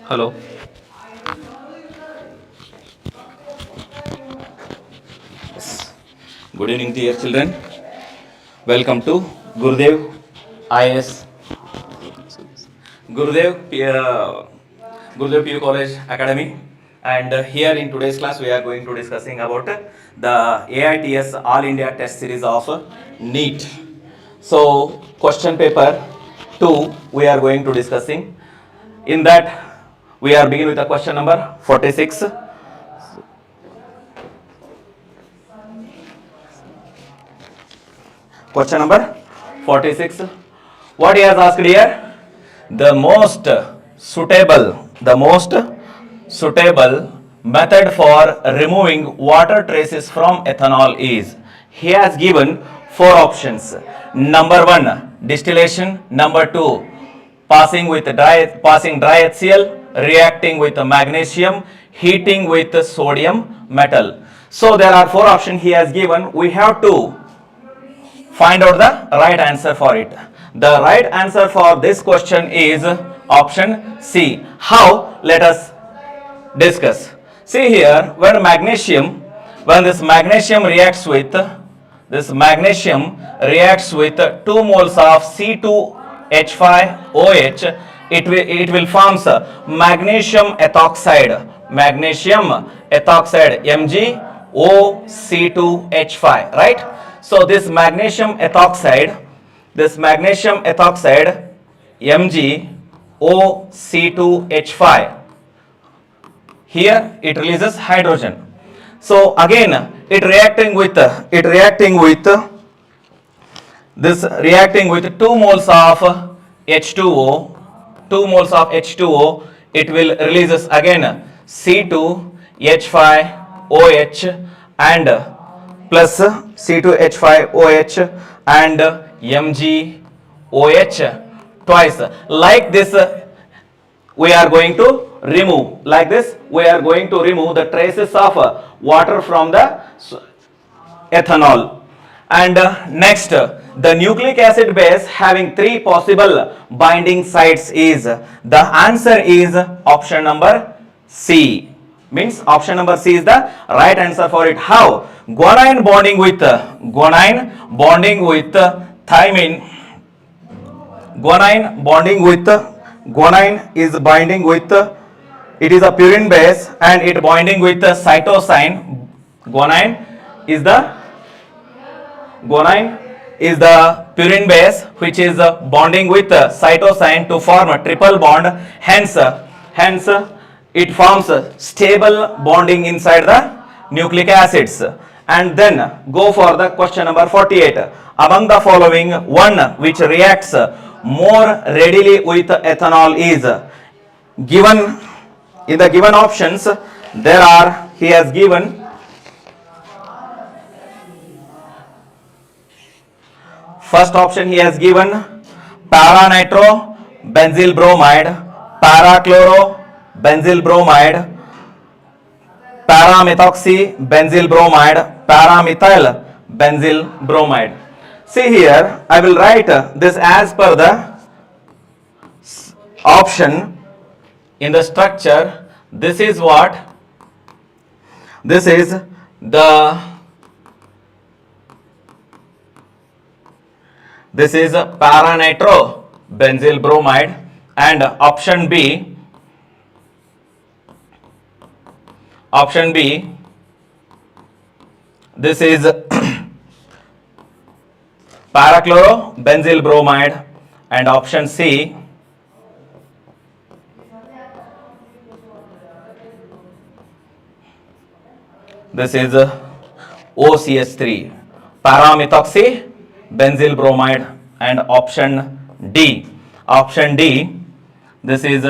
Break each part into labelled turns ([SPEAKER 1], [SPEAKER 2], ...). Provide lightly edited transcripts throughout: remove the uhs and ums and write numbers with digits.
[SPEAKER 1] Hello. Good evening, dear children. Welcome to Gurudev IS Gurudev PU College Academy. And here in today's class, we are going to discussing about the AITS All India Test Series of Neet. So, question paper 2 we are going to discussing. In that, we are beginning with the question number 46. Question number 46. What he has asked here? The most suitable method for removing water traces from ethanol is. He has given four options. Number 1, distillation. Number 2, passing dry HCl, reacting with magnesium, heating with sodium metal. So there are four options he has given. We have to find out the right answer for it. The right answer for this question is option C. How? Let us discuss. See here, when this magnesium reacts with 2 moles of C2H5OH, it will form magnesium ethoxide MgOC2H5, right? So this magnesium ethoxide MgOC2H5, here it releases hydrogen. So again it reacting with 2 moles of H2O, it will releases again C2H5OH and plus C2H5OH and MgOH twice. Like this we are going to remove the traces of water from the ethanol. And next, the nucleic acid base having 3 possible binding sites is. The answer is option number C. Means option number C is the right answer for it. How? Guanine bonding with thymine. Guanine is binding with, it is a purine base and it binding with cytosine. Guanine is the purine base which is bonding with cytosine to form a triple bond. Hence it forms a stable bonding inside the nucleic acids. And then go for the question number 48. Among the following, one which reacts more readily with ethanol is. Given in the given options, there are, he has given first option, he has given para-nitro benzyl bromide, para-chloro benzyl bromide, para-methoxy benzyl bromide, para-methyl benzyl bromide. See here, I will write this as per the option in the structure. This is what? This is para-nitro benzyl bromide, and option B, this is para-chloro benzyl bromide, and option C, this is OCH3, para-methoxy benzyl bromide, and option D, this is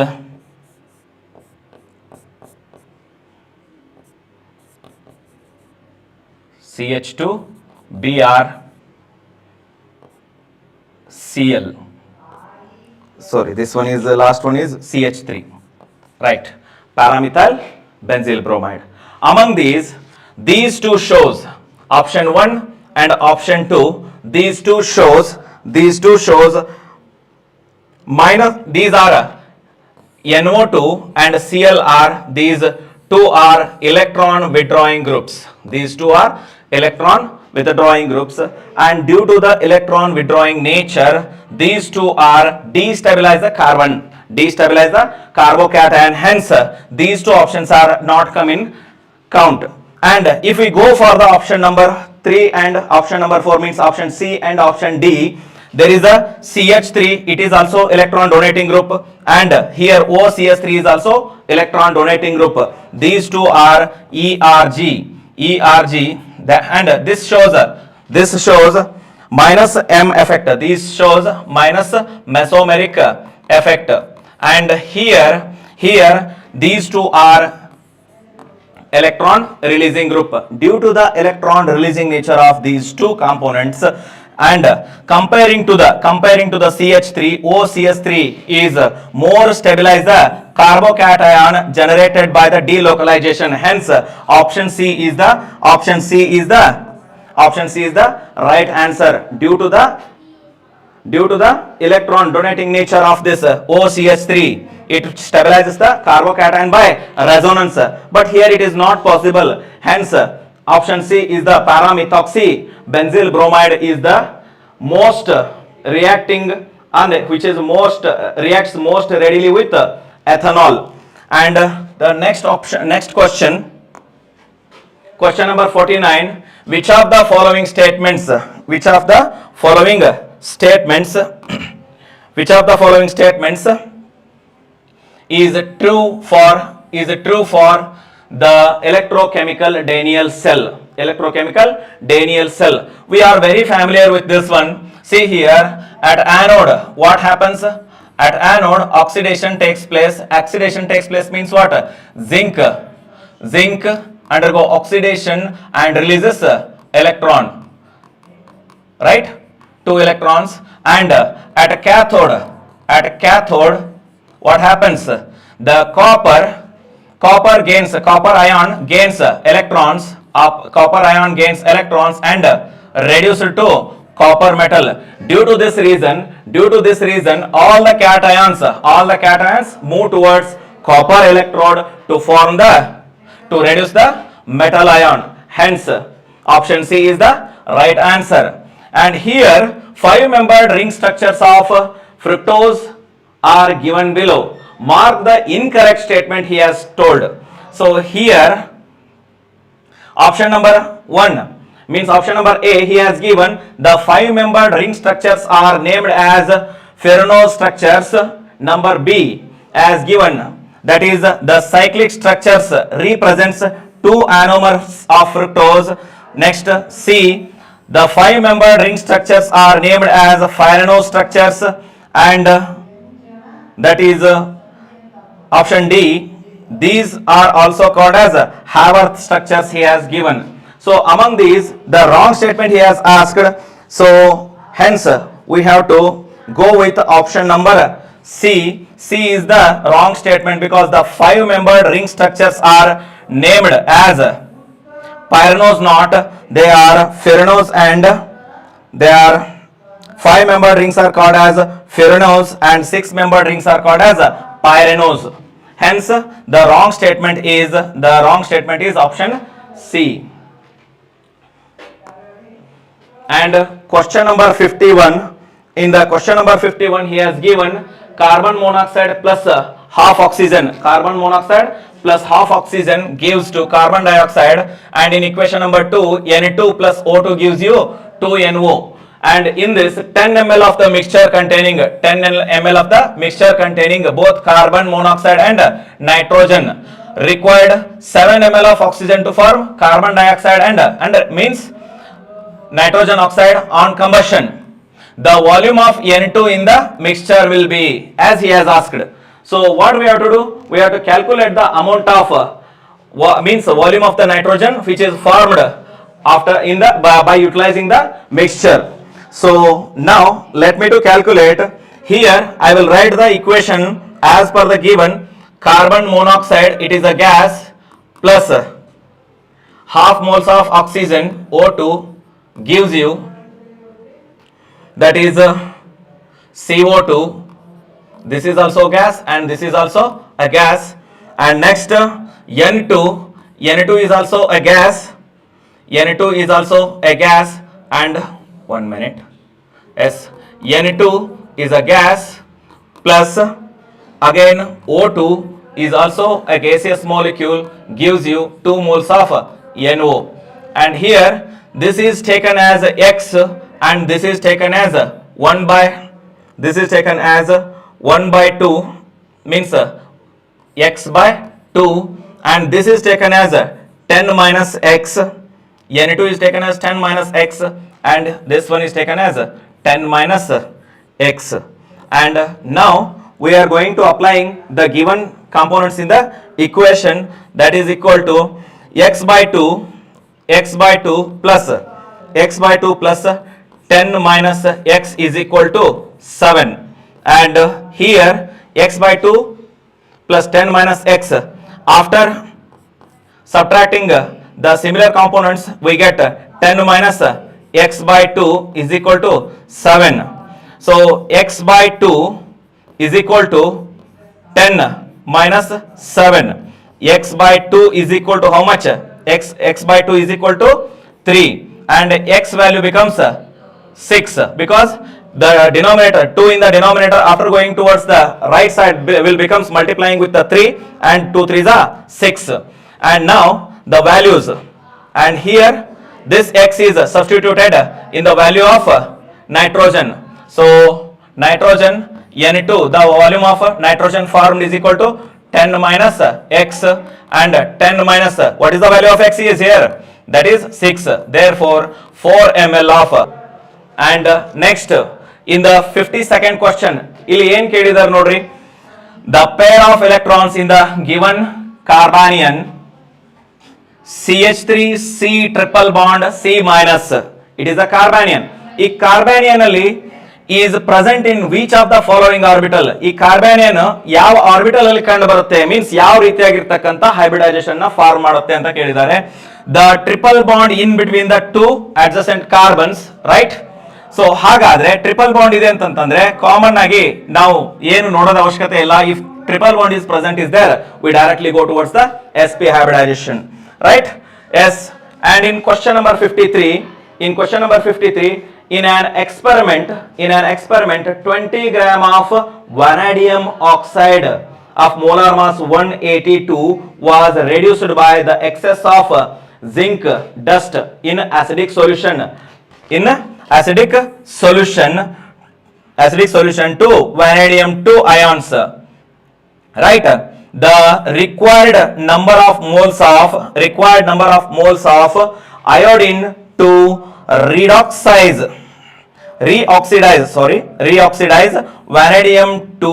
[SPEAKER 1] CH2BrCl. Sorry, this one is the last one is CH3, right? Paramethyl benzyl bromide. Among these two shows, option 1 and option 2, these two shows minus, these are NO2 and Cl are, these two are electron withdrawing groups. These two are electron withdrawing groups, and due to the electron withdrawing nature, these two are destabilize the carbon, destabilize the carbocation. Hence, these two options are not come in count. And if we go for the option number 3 and option number 4, means option C and option D, there is a CH3, it is also electron donating group, and here OCH3 is also electron donating group. These two are ERG, and this shows minus M effect. This shows minus mesomeric effect, and here these two are electron releasing group. Due to the electron releasing nature of these two components, and comparing to the CH3, OCH3 is more stabilized the carbocation generated by the delocalization. Hence, option C is the right answer. Due to the electron donating nature of this OCH3, it stabilizes the carbocation by resonance, but here it is not possible. Hence, option C is the paramethoxy benzyl bromide is the most reacting, and which is most reacts most readily with ethanol. And the next question number 49, which of the following statements is true for the electrochemical Daniell cell? We are very familiar with this one. See here, at anode, what happens? At anode, oxidation takes place. Oxidation takes place means what? Zinc undergo oxidation and releases electron, right? 2 electrons. And at a cathode, what happens? The copper ion gains electrons, and reduced to copper metal. Due to this reason, all the cations move towards copper electrode to reduce the metal ion. Hence, option C is the right answer. And here, 5-membered ring structures of fructose are given below. Mark the incorrect statement he has told. So here, option number 1, means option number A, he has given the 5-membered ring structures are named as furanose structures. Number B, as given, that is the cyclic structures represents 2 anomers of fructose. Next, C, the 5-membered ring structures are named as furanose structures, and that is option D, these are also called as Haworth structures he has given. So among these, the wrong statement he has asked, so hence we have to go with option number C. C is the wrong statement because the 5-membered ring structures are named as pyranose, not, they are furanose, and they are 5-membered rings are called as furanose and 6-membered rings are called as pyranose. Hence, the wrong statement is option C. And question number 51. In the question number 51, he has given carbon monoxide plus half oxygen. Carbon monoxide plus half oxygen gives to carbon dioxide, and in equation number 2, Na2 plus O2 gives you 2NO. And in this 10 ml of the mixture containing both carbon monoxide and nitrogen required 7 ml of oxygen to form carbon dioxide and means nitrogen oxide on combustion. The volume of N2 in the mixture will be as he has asked. So what we have to do? We have to calculate the amount of means volume of the nitrogen which is formed after by utilizing the mixture. So now let me to calculate. Here I will write the equation as per the given. Carbon monoxide, it is a gas, plus half moles of oxygen O2 gives you, that is CO2, this is also gas, and this is also a gas. And next N2 is also a gas. N2 is also a gas, and 1 minute. Yes, N2 is a gas, plus again O2 is also a gaseous molecule, gives you 2 moles of NO. And here this is taken as X, and this is taken as 1 by 2, means X by 2, and this is taken as 10 minus X. N2 is taken as 10 minus X, and this one is taken as 10 minus X. And now we are going to applying the given components in the equation, that is equal to x by 2 plus 10 minus x is equal to 7. And here x by 2 plus 10 minus x, after subtracting the similar components, we get 10 minus x by 2 is equal to 7. So x by 2 is equal to 10 minus 7. X by 2 is equal to how much? X by 2 is equal to 3, and x value becomes 6, because the denominator, 2 in the denominator, after going towards the right side will becomes multiplying with the 3, and 2 3s are 6. And now the values, and here this x is substituted in the value of nitrogen. So nitrogen N2, the volume of nitrogen formed is equal to 10 minus x, and 10 minus what is the value of x is here, that is 6, therefore 4 ml of. And next in the 52nd question, ಇಲ್ಲಿ ಏನು ಕೇಳಿದಾರೆ ನೋಡ್ರಿ, the pair of electrons in the given carbanion CH3C triple bond C minus, it is a carbanion. ಈ carbanion ಅಲ್ಲಿ is present in which of the following orbital? ಈ ಕಾರ್ಬಾನಿಯನ್ ಯಾವ orbital ಅಲ್ಲಿ ಕಂಡು ಬರುತ್ತೆ, ಮೀನ್ಸ್ ಯಾವ ರೀತಿಯಾಗಿರ್ತಕ್ಕಂಥ ಹೈಬ್ರಿಡೈಸೇಷನ್ ನ ಫಾರ್ಮ್ ಮಾಡುತ್ತೆ ಅಂತ ಕೇಳಿದ್ದಾರೆ. The triple bond in between the two adjacent carbons, right? So ಹಾಗಾದ್ರೆ ಟ್ರಿಪಲ್ ಬಾಂಡ್ ಇದೆ ಅಂತಂದ್ರೆ ಕಾಮನ್ ಆಗಿ ನಾವು ಏನು ನೋಡೋದ ಅವಶ್ಯಕತೆ ಇಲ್ಲ. If triple bond is present is there, we directly go towards the sp hybridization, right? Yes. And in question number 53, in an experiment 20 gram of vanadium oxide of molar mass 182 was reduced by the excess of zinc dust in acidic solution to vanadium 2 ions, right? The required number of moles of iodine to reoxidize vanadium 2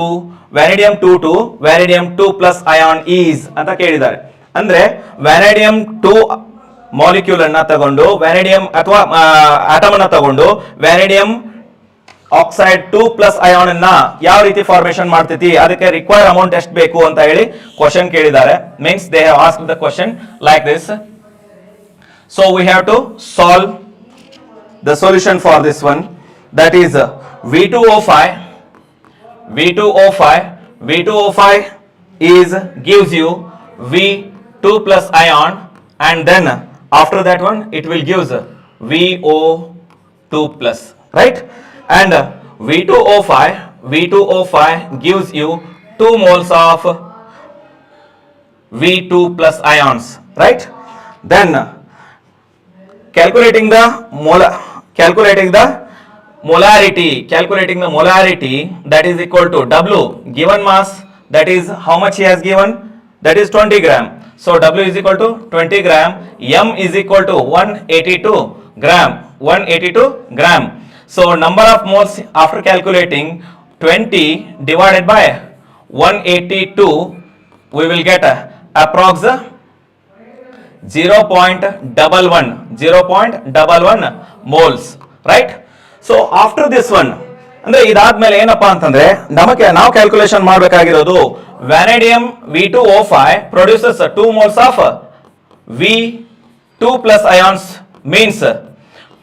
[SPEAKER 1] to vanadium 2 plus ion is ಅಂತ ಕೇಳಿದ್ದಾರೆ. ಅಂದ್ರೆ vanadium 2 molecule ಅನ್ನ ತಗೊಂಡು vanadium ಅಥವಾ atom ಅನ್ನ ತಗೊಂಡು vanadium oxide 2 plus ion ಅನ್ನ ಯಾವ ರೀತಿ ಫಾರ್ಮೇಶನ್ ಮಾಡ್ತೈತಿ, ಅದಕ್ಕೆ ರಿಕ್ವೈರ್ಡ್ ಅಮೌಂಟ್ ಎಷ್ಟು ಬೇಕು ಅಂತ ಹೇಳಿ ಕ್ವಶನ್ ಕೇಳಿದ್ದಾರೆ. Means they have asked the question like this. So we have to solve the solution for this one, that is V2O5 is gives you V2 plus ion, and then after that one it will gives VO2 plus, right? And V2O5 gives you 2 moles of V2 plus ions, right? Then calculating the molarity, that is equal to W given mass, that is how much he has given, that is 20 gram. So W is equal to 20 gram, M is equal to 182 gram. So number of moles after calculating 20 divided by 182, we will get approx 0.11 moles, right? So after this one, ಅಂದ್ರೆ ಇದಾದ್ಮೇಲೆ ಏನಪ್ಪಾ ಅಂತಂದ್ರೆ ನಾವು calculation ಮಾಡಬೇಕಾಗಿರೋದು vanadium V2O5 produces 2 moles of V2 plus ions, means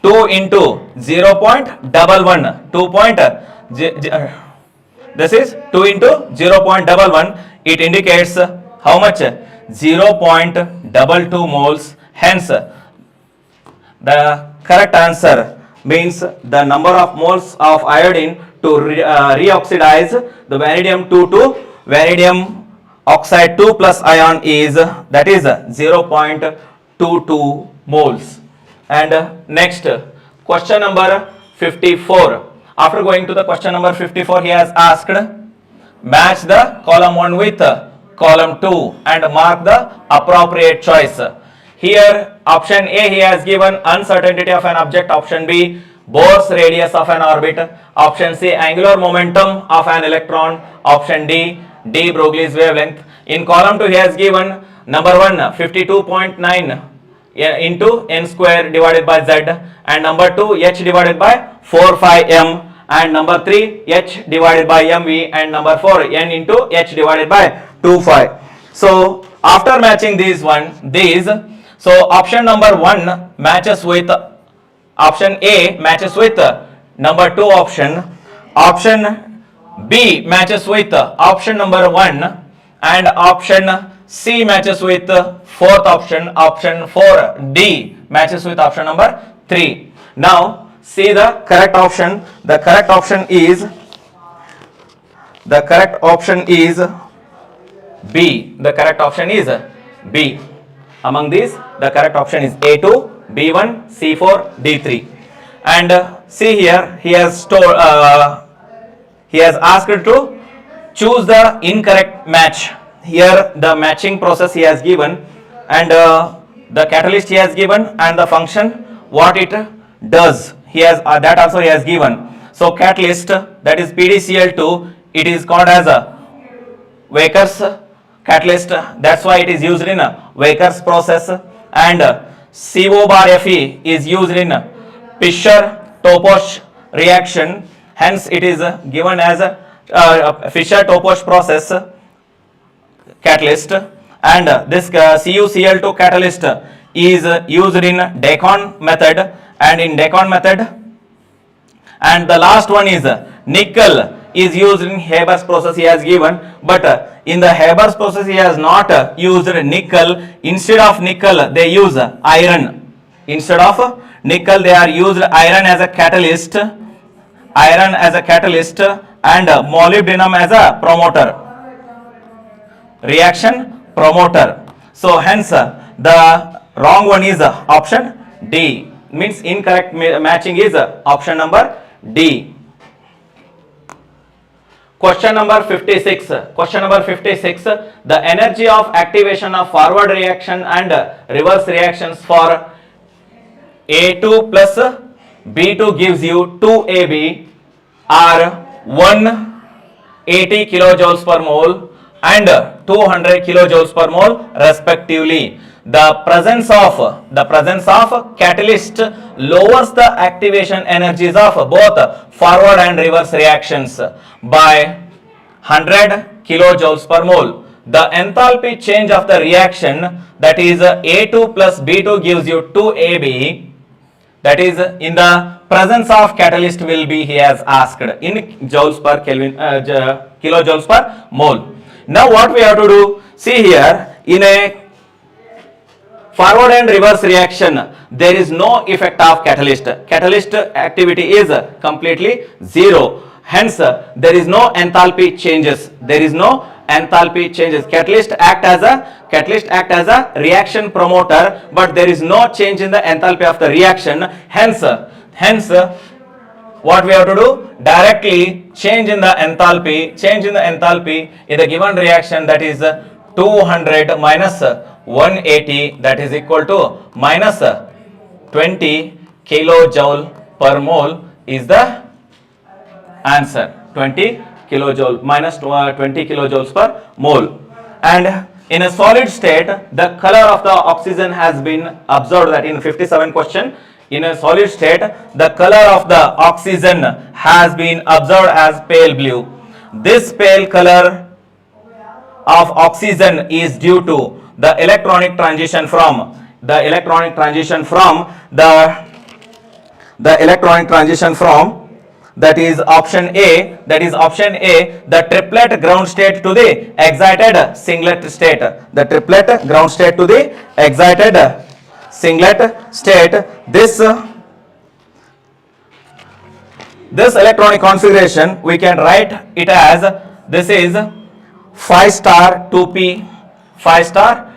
[SPEAKER 1] 2 into 0.11 This is 2 into 0.11. It indicates how much? 0.22 moles. Hence, the correct answer means the number of moles of iodine to reoxidize the vanadium 2 to vanadium oxide 2 plus ion is, that is 0.22 moles. And next, question number 54. After going to the question number 54, he has asked, match the column 1 with column 2 and mark the appropriate choice. Here, option A, he has given uncertainty of an object. Option B, Bohr's radius of an orbit. Option C, angular momentum of an electron. Option D, de Broglie's wavelength. In column 2, he has given number 1, 52.9 into n square divided by z, and number 2, h divided by 4 phi m, and number 3, h divided by mv, and number 4, n into h divided by 2 phi. So after matching these, so option number 1 matches with option A, matches with number 2 option. Option B matches with option number 1, and option C matches with fourth option. Option 4D matches with option number 3. Now see the correct option. The correct option is B. The correct option is B. Among these, the correct option is A2, B1, C4, D3. And see here, he has asked to choose the incorrect match. Here the matching process he has given, and the catalyst he has given, and the function what it does, he has that also he has given. So catalyst, that is PDCl2, it is called as a Waker's catalyst. That's why it is used in a Waker's process. And CO bar Fe is used in Fischer-Tropsch reaction. Hence it is given as a Fischer-Tropsch process catalyst. And this CuCl2 catalyst is used in Decon method, and in Decon method. And the last one is nickel is used in Haber's process he has given, but in the Haber's process he has not used nickel. Instead of nickel they use iron. Instead of nickel they are used iron as a catalyst, and molybdenum as a promoter, reaction promoter. So hence the wrong one is option D, means incorrect matching is option number D. Question number 56. The energy of activation of forward reaction and reverse reactions for A2 plus B2 gives you 2AB are 180 kilojoules per mole and 200 kilojoules per mole respectively. The presence of catalyst lowers the activation energies of both forward and reverse reactions by 100 kilojoules per mole. The enthalpy change of the reaction, that is A2 plus B2 gives you 2AB, that is in the presence of catalyst will be, he has asked, in joules per Kelvin, kilojoules per mole. Now what we have to do, see here, in a forward and reverse reaction there is no effect of catalyst. Catalyst activity is completely zero. Hence there is no enthalpy changes. Catalyst act as a reaction promoter, but there is no change in the enthalpy of the reaction. Hence what we have to do, directly change in the enthalpy in the given reaction, that is 200 minus 180, that is equal to minus 20 kilojoule per mole is the answer. 20 kilojoule minus 20 kilojoules per mole. And in a solid state, the color of the oxygen has been observed, that in 57 question, in a solid state the color of the oxygen has been observed as pale blue. This pale color of oxygen is due to the electronic transition from That is option A. That is option A. The triplet ground state to the excited singlet state. The triplet ground state to the excited singlet state. This electronic configuration we can write it as this is 5 star 2p 5 star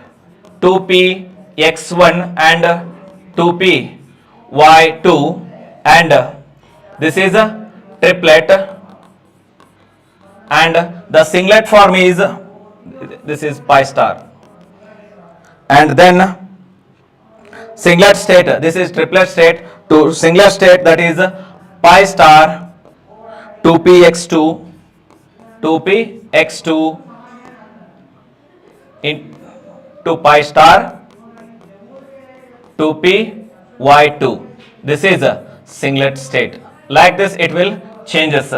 [SPEAKER 1] 2p x1 and 2p y2, and this is a triplet, and the singlet form is this is pi star, and then singlet state, this is triplet state to singlet state, that is pi star 2px2 into pi star 2py2. This is a singlet state. Like this it will changes,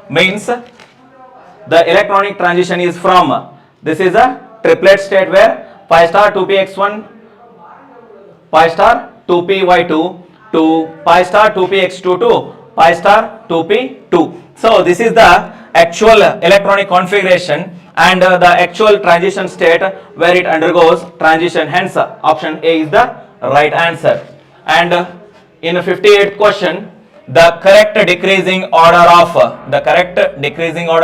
[SPEAKER 1] means the electronic transition is from this is a triplet state where pi star 2px1 pi star 2py2 to pi star 2px2 to pi star 2p2. So this is the actual electronic configuration and the actual transition state where it undergoes transition. Hence option A is the right answer. And in 58th question, the correct decreasing order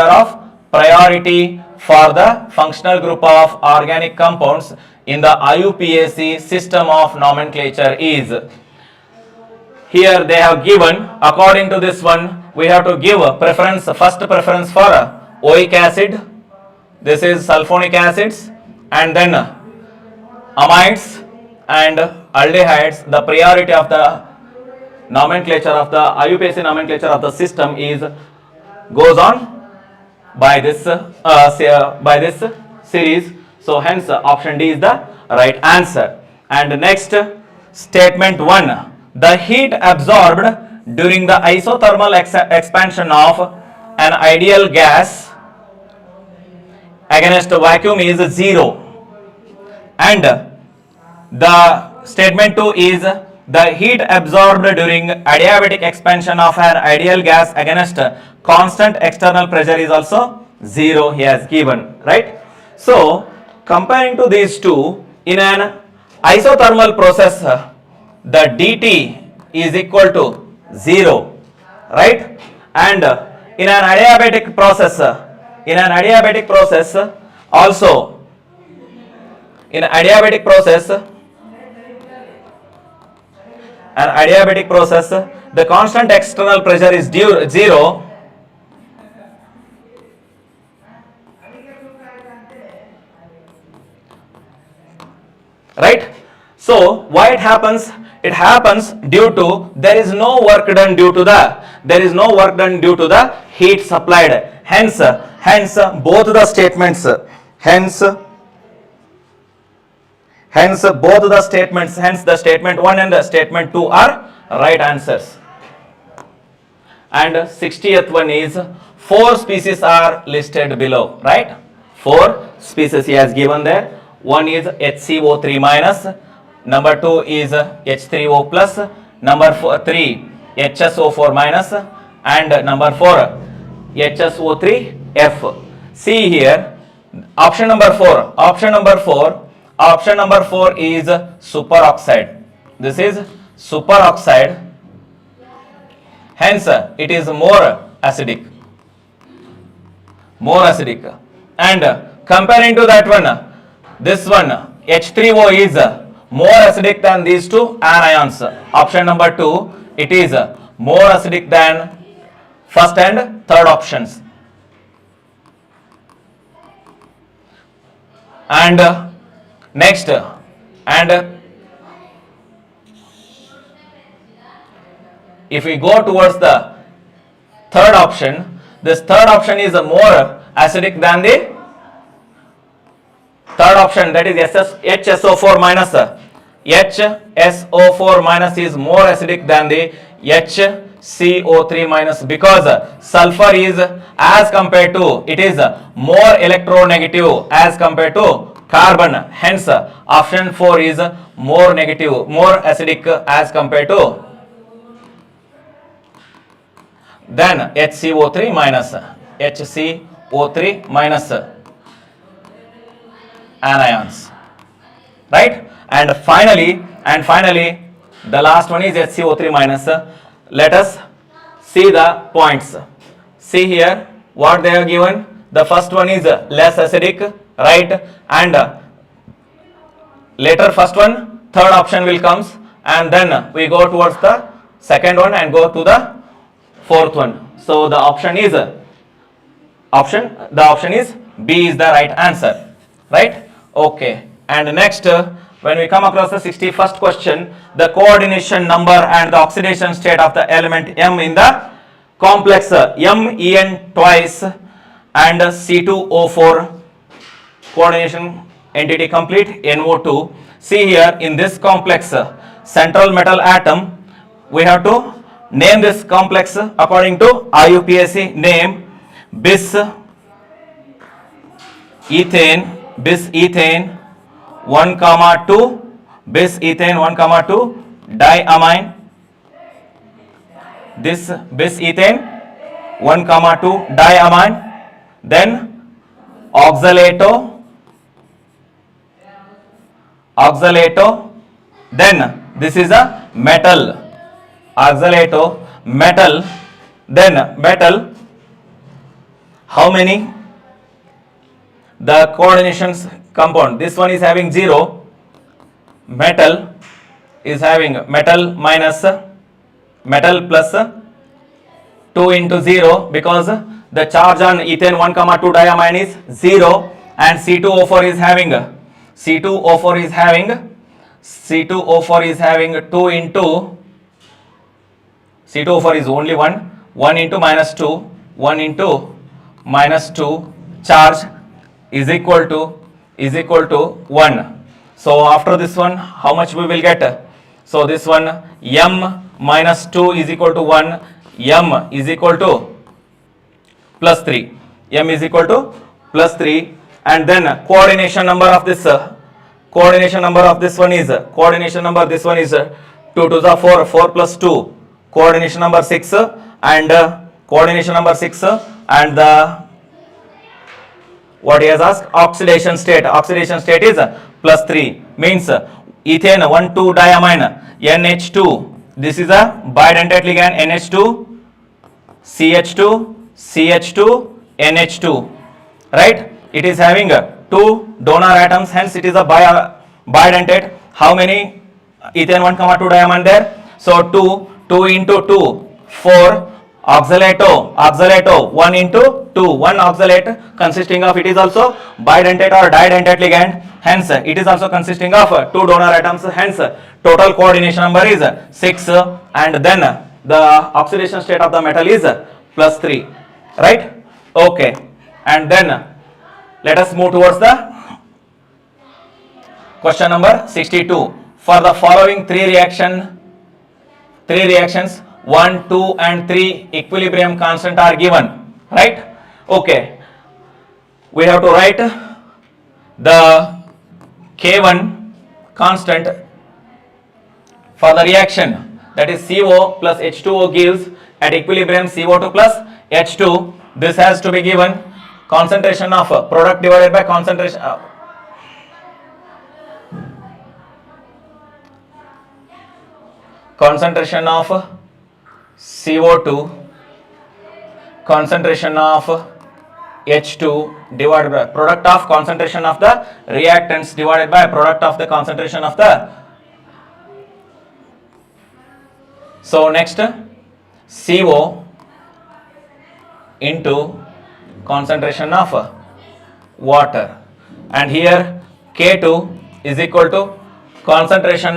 [SPEAKER 1] of priority for the functional group of organic compounds in the IUPAC system of nomenclature is. Here they have given, according to this one, we have to give a preference, first preference for oic acid, this is sulfonic acids, and then amides and aldehydes. The priority of the nomenclature of the IUPAC nomenclature of the system is goes on by this series. So hence option D is the right answer. And next, statement 1. The heat absorbed during the isothermal expansion of an ideal gas against vacuum is 0. And the statement 2 is the heat absorbed during adiabatic expansion of an ideal gas against constant external pressure is also 0, he has given, right? So comparing to these two, in an isothermal process the dt is equal to 0, right? And in an adiabatic process also, in adiabatic process the constant external pressure is 0, right? So why it happens? It happens due to there is no work done due to the heat supplied. Hence both the statements the statement 1 and the statement 2 are right answers. And 60th one is 4 species are listed below, right? 4 species he has given there. One is HCO3 minus, number 2 is H3O plus, number 3 HSO4 minus, and number 4 HSO3F. See here, option number 4 is superoxide. This is superoxide, hence it is more acidic. And comparing to that one, this one H3O is more acidic than these two anions. Option number 2, it is more acidic than first and third options. And next, and if we go towards the third option, this third option is more acidic than the third option, that is HSO4 minus. HSO4 minus is more acidic than the HCO3 minus, because sulfur is as compared to, it is more electronegative as compared to carbon. Hence option 4 is more negative, more acidic as compared to then HCO3 minus, HCO3 minus anions, right? And finally the last one is HCO3 minus. Let us see the points. See here what they are given. The first one is less acidic, right? And later first one, third option will comes, and then we go towards the second one and go to the fourth one. So the option is B is the right answer, right? Okay. And next, when we come across the 61st question, the coordination number and the oxidation state of the element M in the complex MEN twice and C2O4 coordination entity complete NO2. See here in this complex central metal atom, we have to name this complex according to IUPAC name: bis ethane 1, 2, bis ethane 1, 2 diamine. This bis ethane 1, 2 diamine. Then oxalato. Then this is a metal. Oxalato, metal. Then metal. How many? The coordinations compound. This one is having 0. Metal is having metal minus metal plus 2 into 0, because the charge on ethane 1, 2 diamine is 0, and C2O4 is having 2 into, C2O4 is only 1 into minus 2, 1 into minus 2 charge is equal to 1. So after this one, how much we will get? So this one, M minus 2 is equal to 1, M is equal to plus 3, M is equal to plus 3, and then coordination number of this one is 2 to the 4, 4 plus 2, coordination number 6, and the what he has asked, oxidation state is plus 3, means ethane 1, 2 diamine NH2, this is a bidentate ligand NH2 CH2 NH2, right? It is having 2 donor atoms, hence it is a bidentate. How many ethane 1, 2 diamine there? So 2 into 2, 4. Oxalato 1 into 2, 1 oxalate consisting of, it is also bidentate or didentate ligand, hence it is also consisting of 2 donor atoms, hence total coordination number is 6, and then the oxidation state of the metal is plus 3, right? Okay. And then let us move towards the question number 62. For the following three reactions 1, 2 and 3 equilibrium constant are given, right? Okay, we have to write the K1 constant for the reaction, that is CO plus H2O gives at equilibrium CO2 plus H2. This has to be given concentration of product divided by concentration of CO2, concentration of H2 divided by product of concentration of the reactants divided by product of the concentration of the. So next, CO into concentration of water, and here K2 is equal to concentration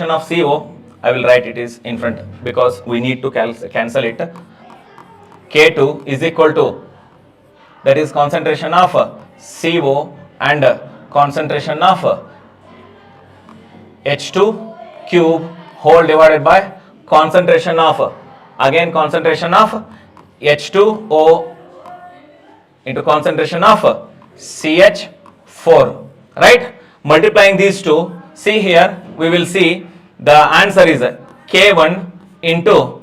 [SPEAKER 1] of CO, I will write it is in front because we need to cancel it. K2 is equal to, that is concentration of CO and concentration of H2 cube whole divided by concentration of, again concentration of H2O into concentration of CH4, right? Multiplying these two, see here we will see the answer is K1 into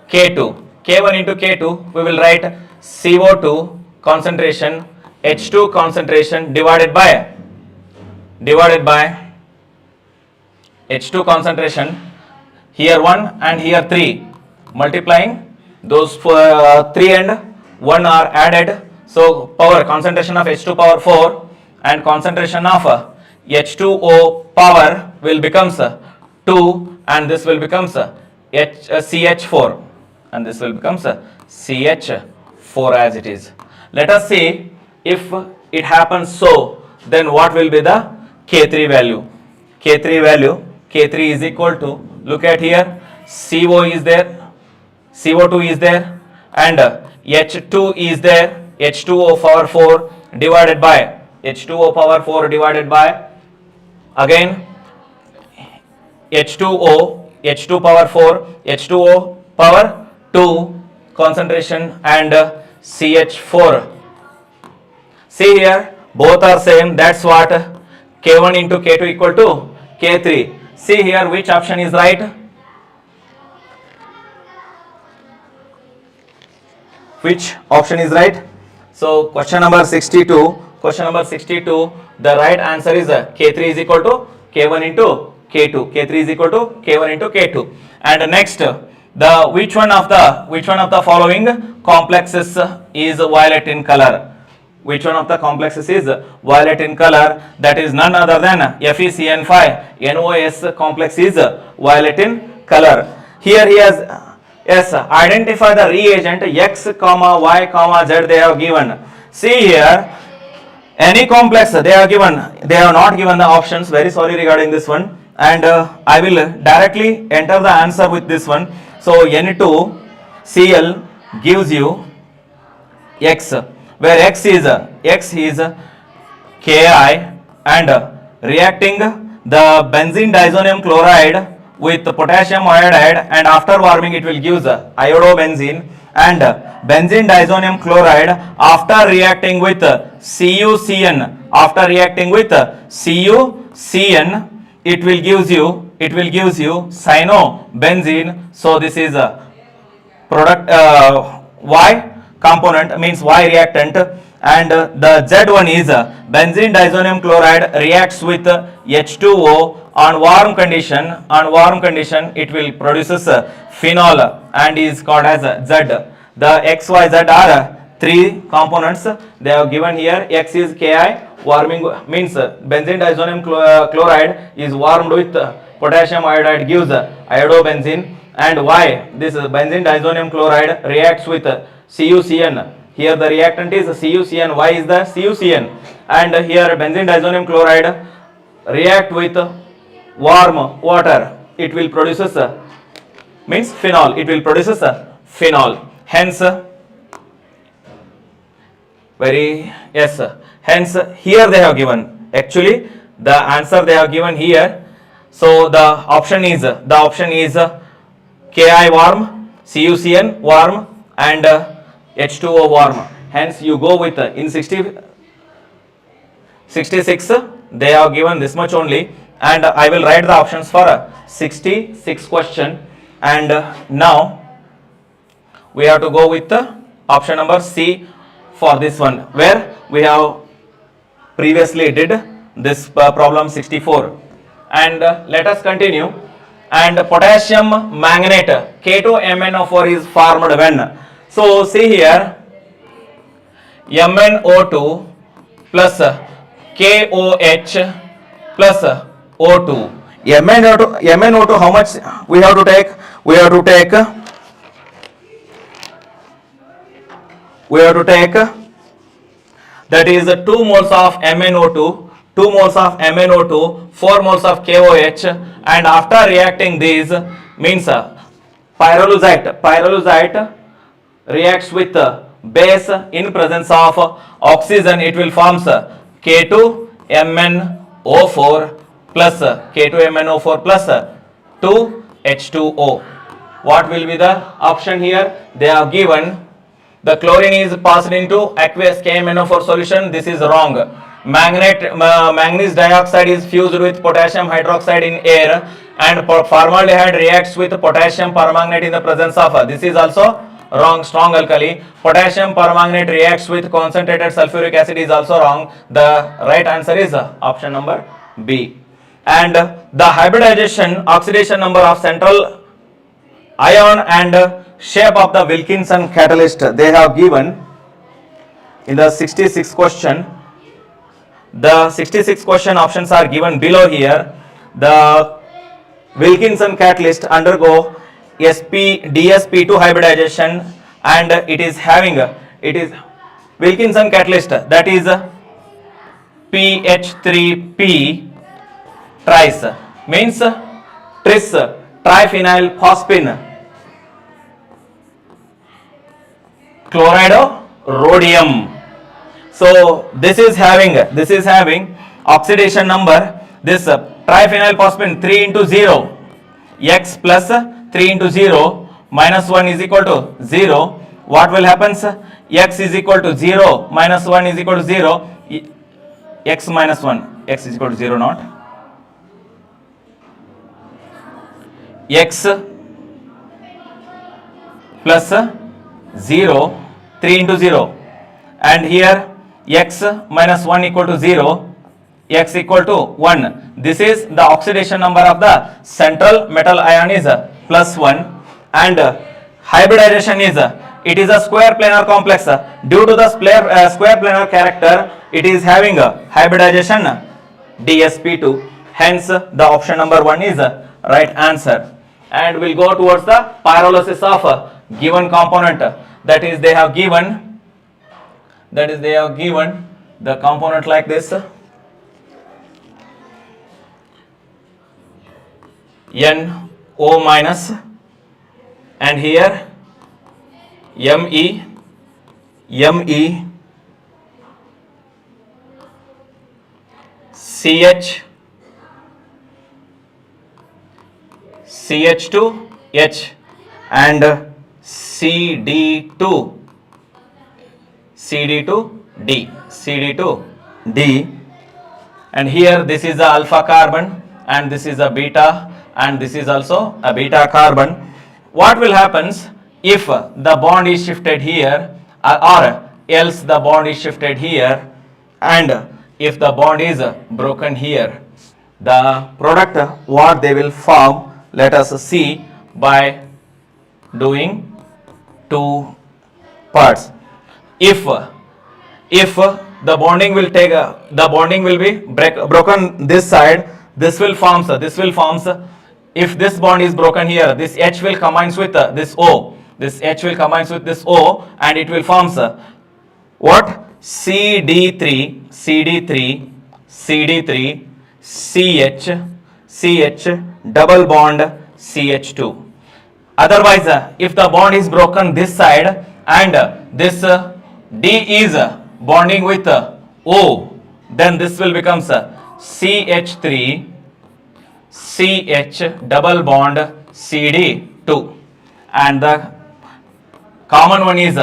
[SPEAKER 1] K2. K1 into K2, we will write CO2 concentration, H2 concentration divided by H2 concentration, here 1 and here 3, multiplying those 3 and 1 are added, so power concentration of H2 power 4 and concentration of H2O power will becomes 2, and this will becomes CH4, and this will becomes CH4 as it is. Let us see if it happens so, then what will be the K3 value. K3 is equal to, look at here, CO is there, CO2 is there, and H2 is there, H2O power 4 divided by H2O power 4 divided by again H2O, H2 power 4, H2O power 2 concentration, and CH4. See here, both are same, that's what K1 into K2 equal to K3. See here, which option is right? Which option is right? So question number 62, the right answer is K3 is equal to K1 into K2. K3 is equal to K1 into K2. And next, the which one of the following complexes is violet in color? Which one of the complexes is violet in color? That is none other than FeCN5 NOS complex is violet in color. Here he has identify the reagent X, Y, Z they have given. See here, any complex they have given, they have not given the options. Very sorry regarding this one, and I will directly enter the answer with this one. So N2Cl gives you X, where X is Ki, and reacting the benzene disonium chloride with potassium iodide, and after warming it will give iodobenzene, and benzene disonium chloride after reacting with CuCN, it will gives you cyanobenzene. So this is a product Y component, means Y reactant, and the Z1 is benzene disonium chloride reacts with H2O on warm condition. It will produces phenol and is called as Z. The X, Y, Z are three components they have given here. X is Ki, warming means benzene disonium chloride is warmed with potassium iodide, gives iodobenzene, and Y, this benzene disonium chloride reacts with CuCN. Here the reactant is CuCN, Y is the CuCN, and here benzene disonium chloride react with warm water, it will produces means phenol, phenol. Hence hence here they have given, actually the answer they have given here. So the option is Ki warm, CuCN warm, and H2O warm. Hence you go with in 66 they have given this much only, and I will write the options for 66 question. And now we have to go with the option number C for this one, where we have previously did this problem 64. And let us continue. And potassium manganate K2MnO4 is formed when? So see here, MnO2 plus KOH plus O2. MnO2 how much we have to take? We have to take that is 2 moles of MnO2, 4 moles of KOH, and after reacting these means pyrroluzite reacts with base in presence of oxygen, it will forms K2MnO4 plus 2H2O. What will be the option here? They have given the chlorine is passed into aqueous KMnO4 solution. This is wrong. Manganese dioxide is fused with potassium hydroxide in air, and formaldehyde reacts with potassium permanganate in the presence of, this is also wrong, strong alkali. Potassium permanganate reacts with concentrated sulfuric acid is also wrong. The right answer is option number B. And the hybridization oxidation number of central ion and shape of the Wilkinson catalyst they have given in the 66 question. The 66 question options are given below here. The Wilkinson catalyst undergo dsp2 hybridization, and it is Wilkinson catalyst, that is PH3P tris, means tris triphenyl phosphine chloridorhodium. So this is having oxidation number, this triphenyl phosphine 3 into 0, x plus 3 into 0 minus 1 is equal to 0. What will happen? X is equal to 0 minus 1 is equal to 0. X minus 1, x is equal to 0 not. X plus 0, 3 into 0, and here x minus 1 equal to 0, x equal to 1. This is the oxidation number of the central metal ion is plus 1, and hybridization is, it is a square planar complex. Due to the square planar character, it is having a hybridization dsp2. Hence, the option number 1 is right answer. And we'll go towards the pyrolysis of a given component. That is, they have given the component like this. NO minus, and here Me, CH, CH2H, and CD2D, and here this is the alpha carbon, and this is a beta, and this is also a beta carbon. What will happen if the bond is shifted here, or else the bond is shifted here, and if the bond is broken here? The product what they will form, let us see by doing two parts. If the bonding will be broken this side, this will forms. If this bond is broken here, this H will combines with this O. This H will combines with this O, and it will forms what? CD3, CH, double bond CH2. Otherwise, if the bond is broken this side, and this D is bonding with O, then this will become CH3, CH double bond CD2, and the common one is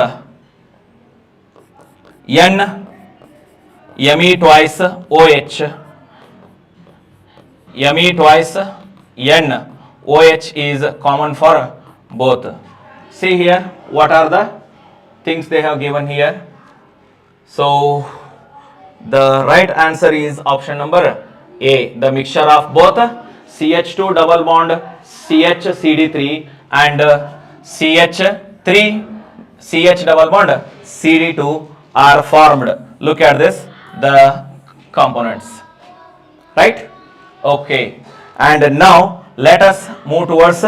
[SPEAKER 1] N, Me twice OH, Me twice N, OH is common for both. See here, what are the things they have given here? So the right answer is option number A, the mixture of both CH2 double bond CH and CH double bond CD2 are formed. Look at this, the components, right? Okay, and now let us move towards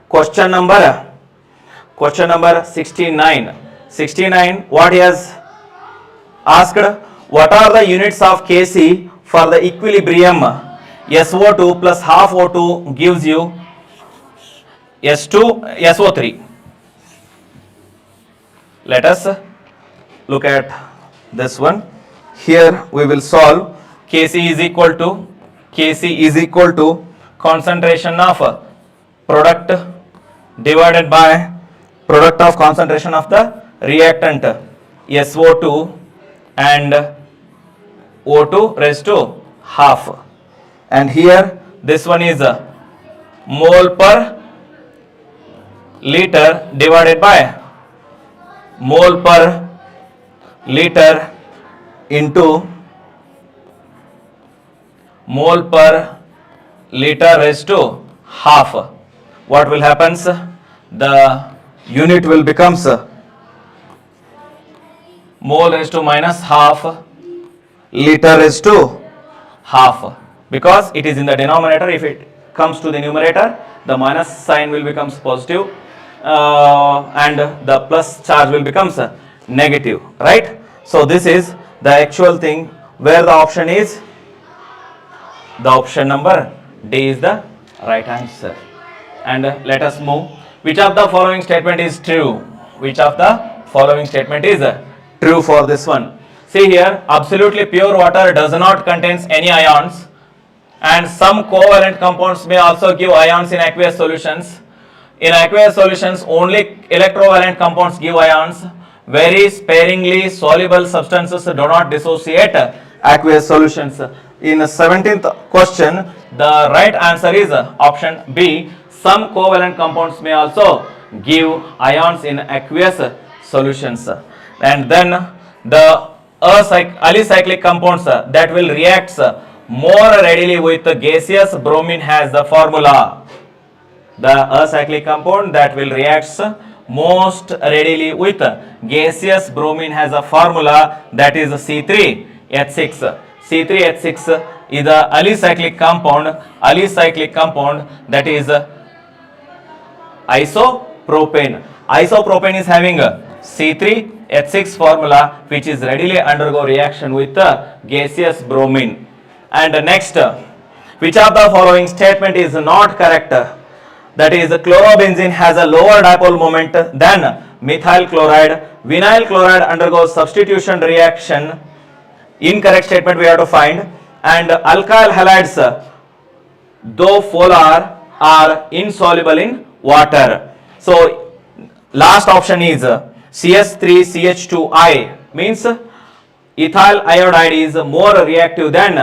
[SPEAKER 1] question number 69. What he has asked, what are the units of Kc for the equilibrium SO2 plus half O2 gives you SO3. Let us look at this one. Here we will solve. Kc is equal to concentration of product divided by product of concentration of the reactant SO2 and O2 raised to half. And here this one is mole per liter divided by mole per liter into mole per liter raised to half. What will happen? The unit will becomes mole raised to minus half, liter raised to half, because it is in the denominator. If it comes to the numerator, the minus sign will becomes positive, and the plus charge will becomes negative, right? So this is the actual thing where the option is, the option number D is the right answer. And let us move. Which of the following statement is true? Which of the following statement is true for this one? See here, absolutely pure water does not contains any ions, and some covalent compounds may also give ions in aqueous solutions. In aqueous solutions, only electrovalent compounds give ions. Very sparingly soluble substances do not dissociate aqueous solutions. In the 17th question, the right answer is option B. Some covalent compounds may also give ions in aqueous solutions. And then the alicyclic compounds that will react more readily with gaseous bromine has the formula. The acyclic compound that will react most readily with gaseous bromine has a formula, that is C3H6. C3H6 is the alicyclic compound that is isopropane. Isopropane is having a C3H6 formula which is readily undergo reaction with the gaseous bromine. And next, which of the following statement is not correct? That is, chlorobenzene has a lower dipole moment than methyl chloride. Vinyl chloride undergoes substitution reaction. Incorrect statement we have to find. And alkyl halides, though polar, are insoluble in water. So last option is CS3CH2I, means ethyl iodide is more reactive than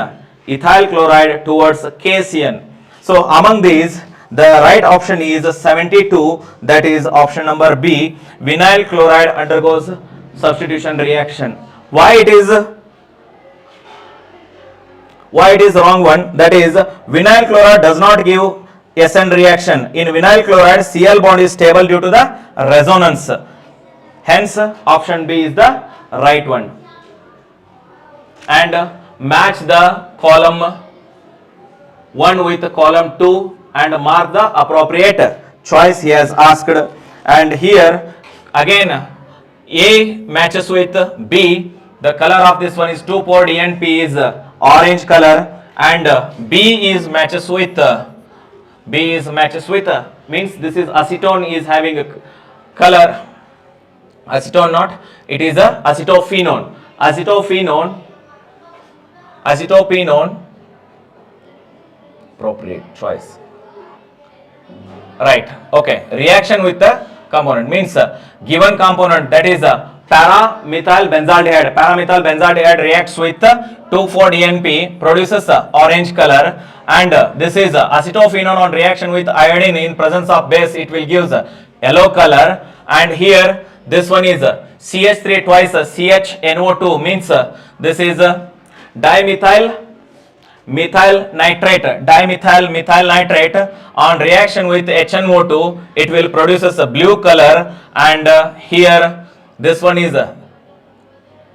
[SPEAKER 1] ethyl chloride towards KCN. So among these, the right option is 72, that is option number B. Vinyl chloride undergoes substitution reaction. Why it is wrong one? That is, vinyl chloride does not give SN reaction. In vinyl chloride, Cl bond is stable due to the resonance. Hence, option B is the right one. And match the column 1 with column 2 and mark the appropriate choice he has asked. And here again A matches with B. The color of this one is 2,4-DNP is orange color, and B is matches with means this is acetone is having a color, acetone not, it is a acetophenone. Acetophenone, appropriate choice. Right, okay. Reaction with the component means given component, that is para-methyl benzaldehyde. Para-methyl benzaldehyde reacts with 2,4-DNP, produces orange color, and this is acetophenone on reaction with iodine in presence of base, it will give yellow color. And here this one is CH3 twice CHNO2, means this is dimethyl methyl nitrate on reaction with HNO2, it will produces a blue color. And here this one is the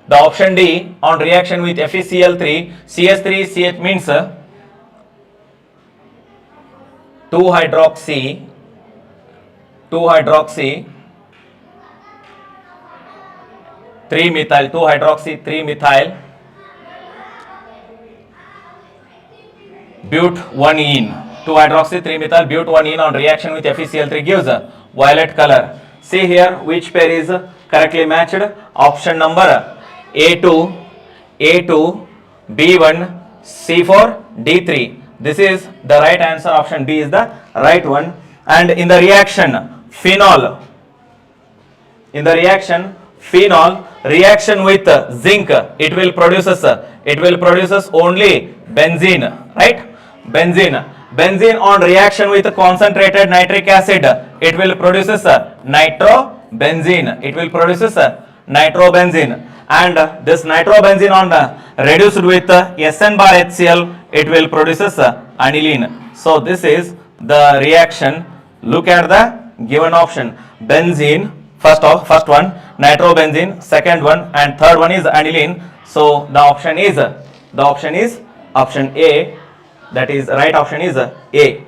[SPEAKER 1] option D, on reaction with FeCl3, CH3CH means 2-hydroxy 3-methyl, 2-hydroxy 3-methyl but1-ene, 2-hydroxy 3-methyl but1-ene on reaction with FeCl3 gives a violet color. See here which pair is correctly matched. Option number A2, B1, C4, D3. This is the right answer. Option B is the right one. And in the reaction, phenol phenol, reaction with zinc, it will produces only benzene, right? Benzene on reaction with concentrated nitric acid, it will produces nitrobenzene. It will produces nitrobenzene. And this nitrobenzene on reduced with SN bar HCl, it will produces aniline. So this is the reaction. Look at the given option. Benzene, first one, nitrobenzene, second one, and third one is aniline. So the option is option A. That is right option is A.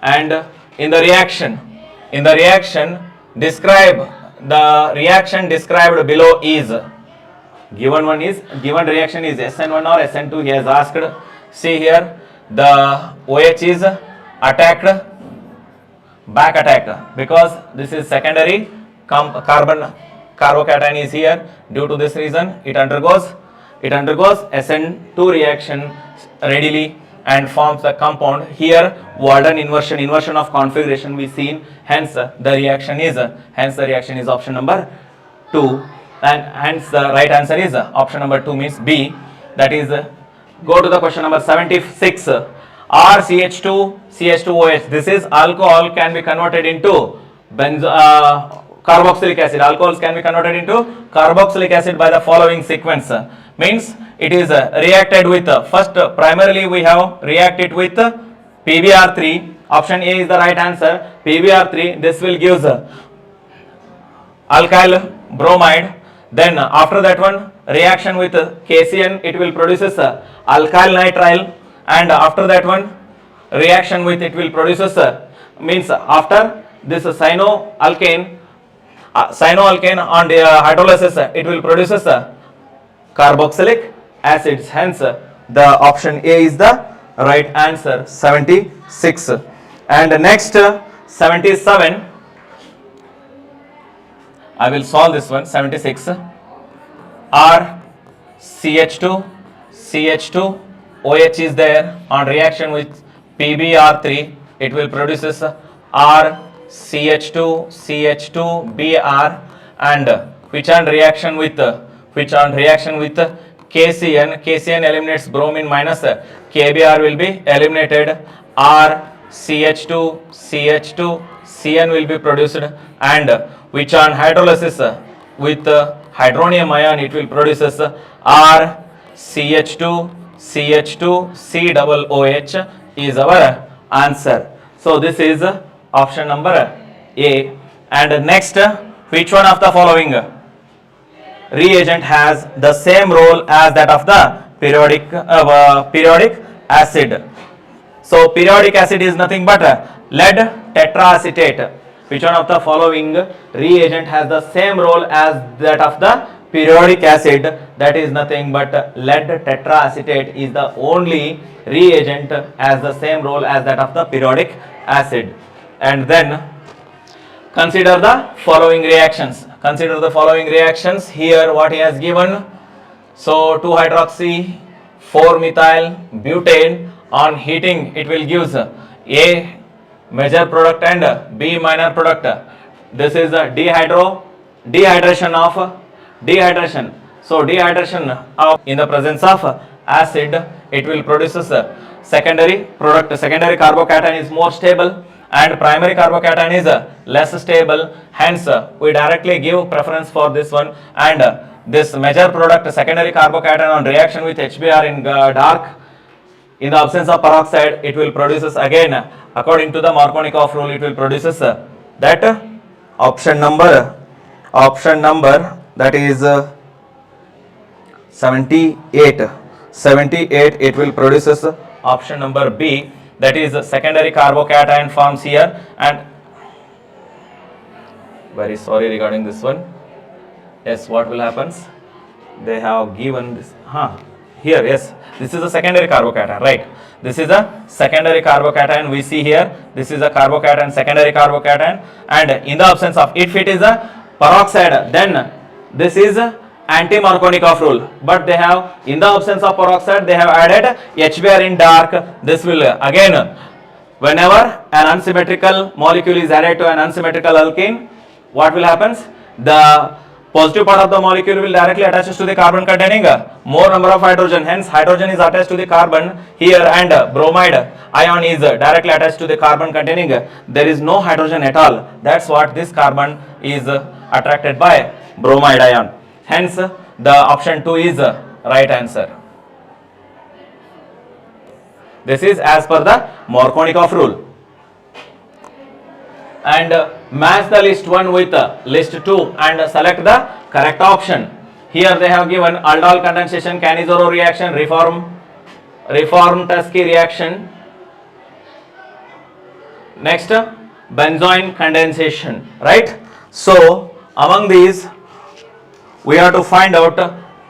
[SPEAKER 1] And in the reaction, describe the reaction described below is given reaction is SN1 or SN2. He has asked. See here, the OH is attacked, back attack, because this is secondary carbocation is here. Due to this reason, it undergoes SN2 reaction readily and forms the compound. Here Walden inversion of configuration we seen, hence the reaction is option number 2, and hence the right answer is option number 2, means B. That is, go to the question number 76. RCH2CH2OH, this is alcohol, can be converted into carboxylic acid. Alcohols can be converted into carboxylic acid by the following sequence. Means it is reacted with first, primarily we have reacted with PBr3. Option A is the right answer. PBr3, this will give alkyl bromide. Then after that one, reaction with KCN, it will produces alkyl nitrile. And after that one, reaction with it will produces means after this cyanoalkane on hydrolysis, it will produces carboxylic acids. Hence the option A is the right answer, 76. And next 77, I will solve this one. 76, RCH2CH2 OH is there, on reaction with PBr3, it will produces RCH2CH2Br, and which on reaction with KCN eliminates bromine minus KBr will be eliminated. RCH2CH2 CN will be produced, and which on hydrolysis with hydronium ion, it will produces RCH2CH2 COOH is our answer. So this is option number A. And next, which one of the following reagent has the same role as that of the periodic acid? So periodic acid is nothing but lead tetraacetate. Which one of the following reagent has the same role as that of the periodic acid? That is nothing but lead tetraacetate is the only reagent has the same role as that of the periodic acid. And then consider the following reactions. Here what he has given. So 2-hydroxy 4-methyl butane, on heating it will give A major product and B minor product. This is a dehydration. So dehydration of in the presence of acid, it will produce a secondary product. Secondary carbocation is more stable and primary carbocation is less stable. Hence we directly give preference for this one. And this major product, secondary carbocation, on reaction with HBr in dark, in the absence of peroxide, it will produces again, according to the Markovnikov rule, it will produces that option number that is 78, it will produces option number B, that is secondary carbocation forms here. And very sorry regarding this one. Yes, what will happens? They have given this here, yes, this is a secondary carbocation, right? This is a secondary carbocation we see here. This is a carbocation, secondary carbocation, and in the absence of, if it is a peroxide, then this is anti-Markovnikov rule. But they have, in the absence of peroxide, they have added HBr in dark. This will again, whenever an unsymmetrical molecule is added to an unsymmetrical alkene, what will happen? the positive part of the molecule will directly attaches to the carbon containing more number of hydrogen. Hence, hydrogen is attached to the carbon here, and bromide ion is directly attached to the carbon containing. There is no hydrogen at all. That's what this carbon is attracted by bromide ion. Hence, the option 2 is right answer. This is as per the Markovnikov rule. And match the list 1 with list 2 and select the correct option. Here they have given aldol condensation, Cannizzaro reaction, reform-Tuskegee reaction. Next, benzoin condensation, right? So among these we have to find out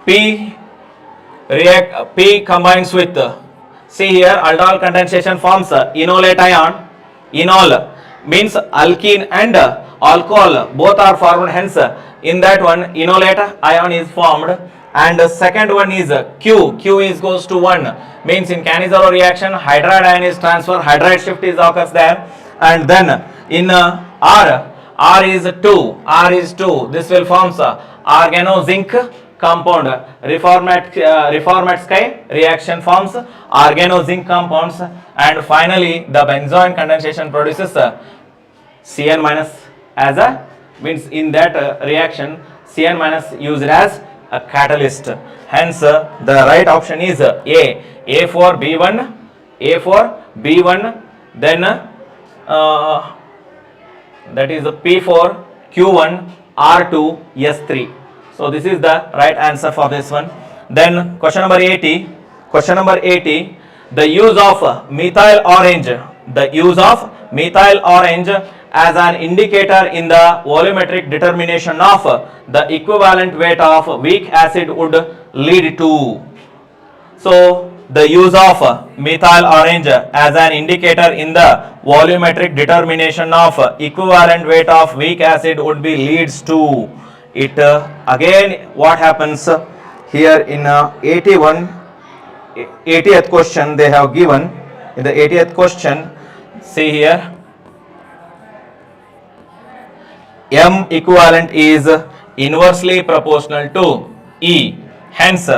[SPEAKER 1] P combines with, see here, aldol condensation forms enolate ion. Enol means alkene and alcohol both are formed, hence in that one enolate ion is formed. And second one is Q is goes to 1, means in Cannizzaro reaction hydride ion is transferred, hydride shift is occurs there. And then in R is 2, this will forms organo-zinc compound. Reformat-Sky reaction forms organo-zinc compounds. And finally the benzoin condensation produces Cn minus as a, means in that reaction Cn minus used as a catalyst. Hence the right option is A for B1, then that is P for Q1, R2, S3. So this is the right answer for this one. Then question number 80, the use of methyl orange as an indicator in the volumetric determination of the equivalent weight of weak acid would lead to. So the use of methyl orange as an indicator in the volumetric determination of equivalent weight of weak acid would be leads to it. Again, what happens here in 80th question, they have given in the 80th question, see here, M equivalent is inversely proportional to E. Hence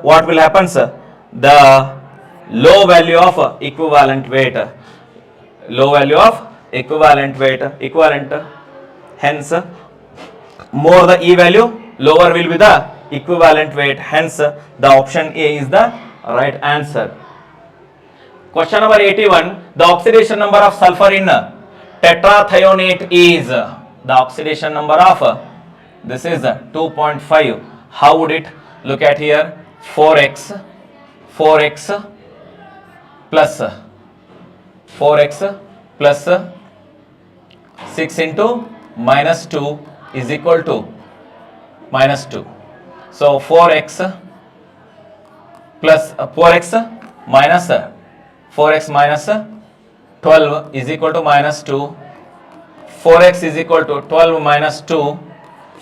[SPEAKER 1] what will happen? The low value of equivalent weight, hence more the E value, lower will be the equivalent weight. Hence the option A is the right answer. Question number 81, the oxidation number of sulfur in tetrathionate is, the oxidation number of this is 2.5. How would it look at here? 4x plus 6 into minus 2 is equal to minus 2. So 4x plus 4x minus 12 is equal to minus 2. 4x is equal to 12 minus 2.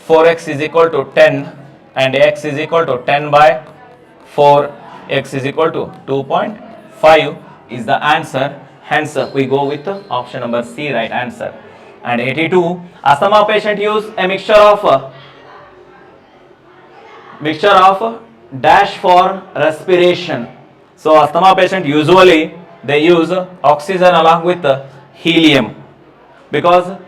[SPEAKER 1] 4x is equal to 10 and x is equal to 10 by 4. X is equal to 2.5 is the answer. Hence we go with option number C, right answer. And 82, asthma patient use a mixture of dash for respiration. So asthma patient usually they use oxygen along with helium, because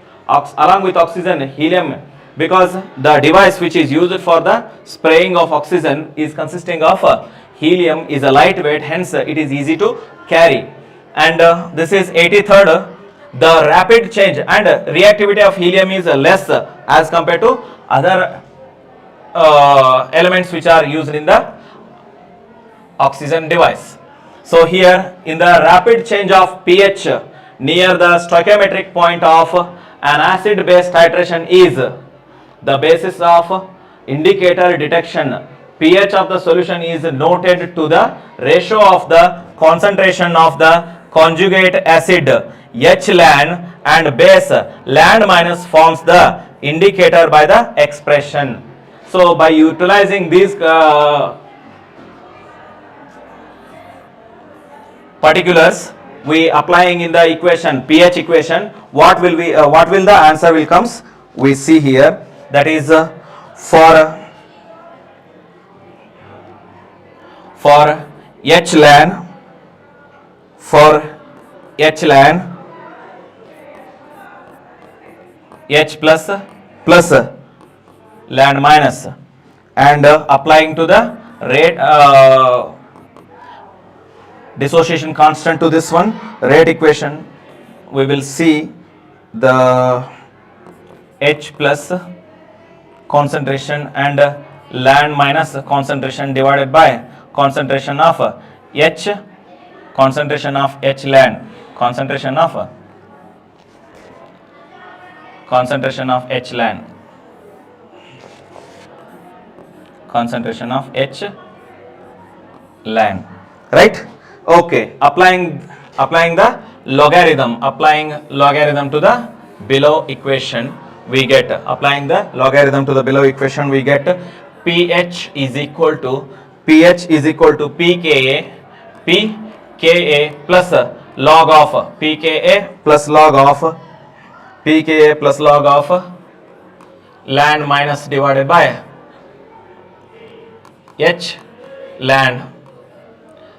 [SPEAKER 1] because the device which is used for the spraying of oxygen is consisting of helium, is a lightweight, hence it is easy to carry. And this is 83rd, the rapid change and reactivity of helium is less as compared to other elements which are used in the oxygen device. So here in the rapid change of pH near the stoichiometric point of an acid base titration is the basis of indicator detection. pH of the solution is noted to the ratio of the concentration of the conjugate acid H-land and base land minus forms the indicator by the expression. So by utilizing these particulars, we applying in the equation, pH equation, what will the answer will comes? We see here that is for HLAN, H plus LAN minus, and applying to the rate dissociation constant to this one rate equation, we will see the H plus concentration and LAN minus concentration divided by concentration of H, concentration of HLAN, concentration of HLAN, concentration of HLAN, right? Okay, applying the logarithm, to the below equation, we get, applying the logarithm to the below equation, we get pH is equal to pKa plus log of pKa plus log of LAN minus divided by HLAN.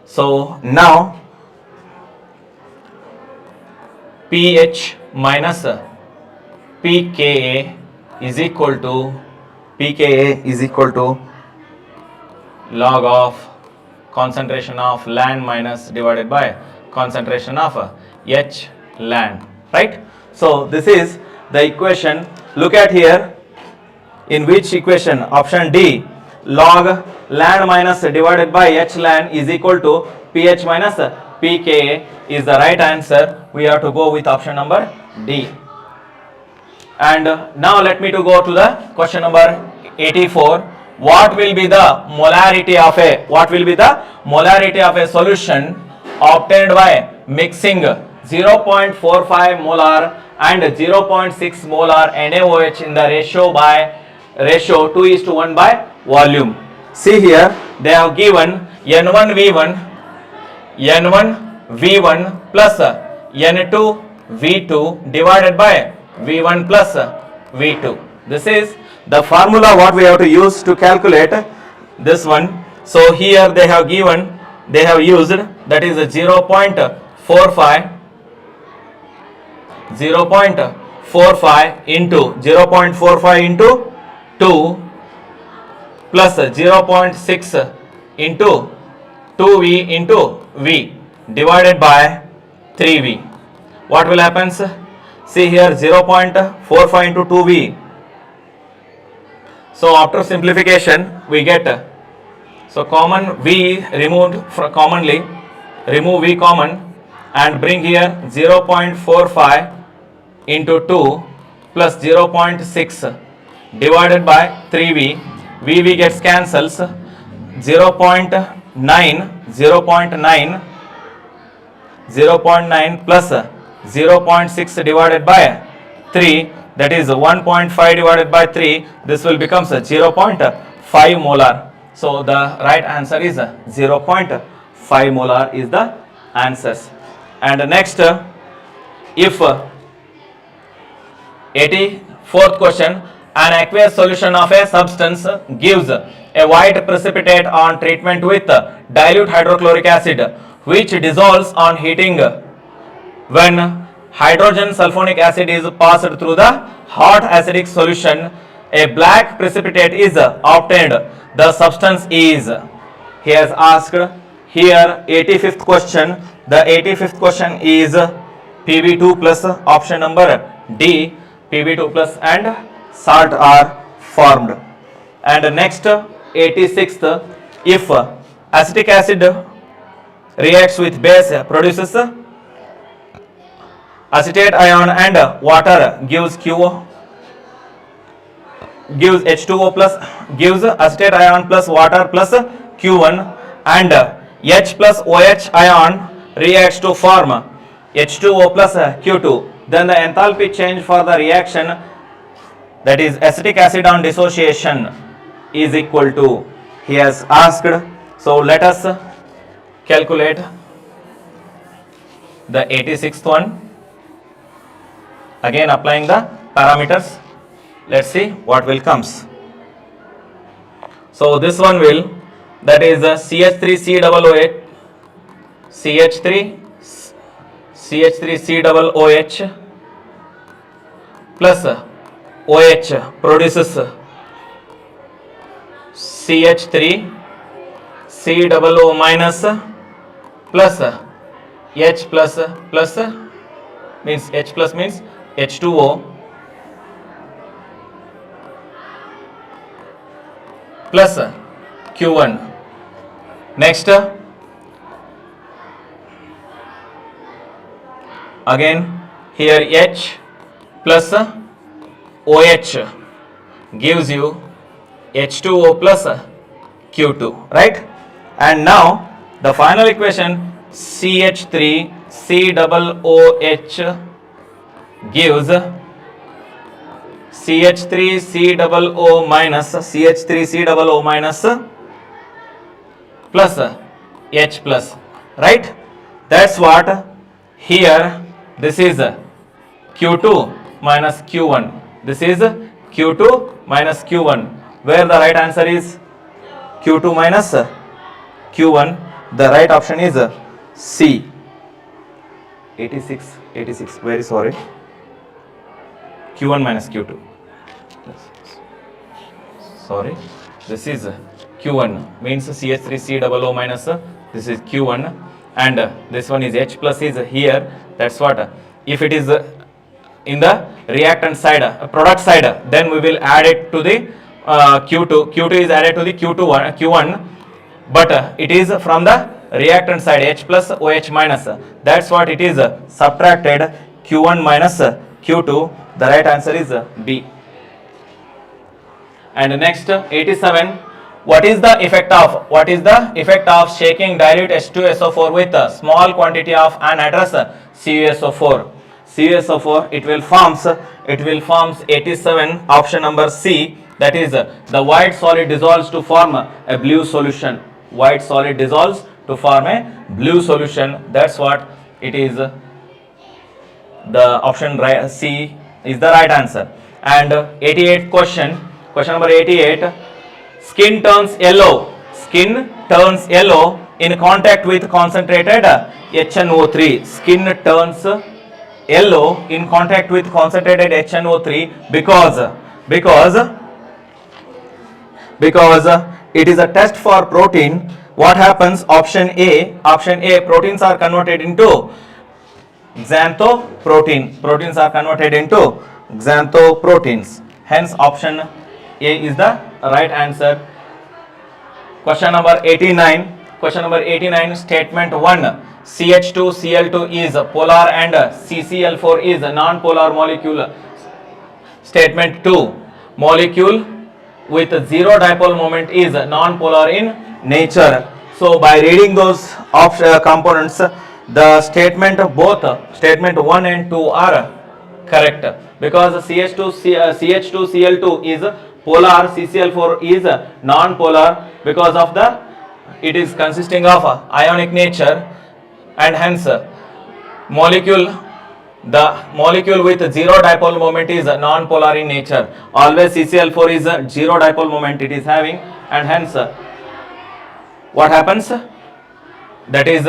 [SPEAKER 1] So now pH minus pKa is equal to log of concentration of LAN minus divided by concentration of HLAN, right? So this is the equation. Look at here, in which equation? Option D, log LAN minus divided by HLAN is equal to pH minus pKa is the right answer. We have to go with option number D. And now let me to go to the question number 84. What will be the molarity of a solution obtained by mixing 0.45 molar and 0.6 molar NaOH in the ratio 2:1 by volume? See here, they have given N1V1 plus N2V2 divided by V1 plus V2. This is the formula what we have to use to calculate this one. So here they have used, that is a 0.45 into 2 plus 0.6 into 2V into V divided by 3V. What will happen? See here, 0.45 into 2V. So after simplification we get, so common V removed, commonly remove V common and bring here 0.45 into 2 plus 0.6 divided by 3V. VV gets cancels, 0.9 plus 0.6 divided by 3, that is 1.5 divided by 3, this will become 0.5 molar. So the right answer is 0.5 molar is the answers. And next, if 84th question, an aqueous solution of a substance gives a white precipitate on treatment with dilute hydrochloric acid, which dissolves on heating. When hydrogen sulfonic acid is passed through the hot acidic solution, a black precipitate is obtained. The substance is, he has asked here 85th question. The 85th question is Pb2 plus, option number D, Pb2 plus and salt are formed. And next 86th, if acetic acid reacts with base, produces acetate ion and water, gives H2O plus, gives acetate ion plus water plus Q1, and H plus OH ion reacts to form H2O plus Q2, then the enthalpy change for the reaction, that is acetic acid on dissociation, is equal to, he has asked. So let us calculate the 86th one, again applying the parameters. Let's see what will comes. So this one will, that is CH3COOH, CH3 CH3COOH plus OH produces CH3COO minus plus H plus means H plus means H2O plus Q1. Next, again here H plus OH gives you H2O plus Q2, right? And now the final equation CH3COOH gives CH3COO minus plus H plus, right? That's what here this is Q2 minus Q1. This is Q2 minus Q1, where the right answer is Q2 minus Q1. The right option is C. 86, very sorry. Q1 minus Q2. Sorry, this is Q1 means CH3COO minus this is Q1, and this one is H plus is here. That's what, if it is in the reactant side, product side, then we will add it to the Q2. Q2 is added to the Q1, but it is from the reactant side, H plus OH minus. That's what it is subtracted, Q1 minus Q2. The right answer is B. And next, 87. What is the effect of shaking dilute H2SO4 with a small quantity of anhydrous CuSO4? CuSO4, it will forms 87, option number C, that is the white solid dissolves to form a blue solution. White solid dissolves to form a blue solution. That's what it is. The option C is the right answer. And 88 question number 88. Skin turns yellow in contact with concentrated HNO3. Skin turns yellow in contact with concentrated HNO3 because it is a test for protein. What happens? Option A, proteins are converted into xanthoprotein. Proteins are converted into xanthoproteins. Hence option A is the right answer. Question number 89. Statement 1. CH2Cl2 is polar and CCl4 is non-polar molecule. Statement 2. Molecule with zero dipole moment is non-polar in nature. So by reading those components, the statement statement 1 and 2 are correct, because CH2Cl2 is polar, CCl4 is non-polar, because of it is consisting of ionic nature, and hence the molecule with zero dipole moment is non-polar in nature. Always CCl4 is zero dipole moment it is having, and hence what happens? That is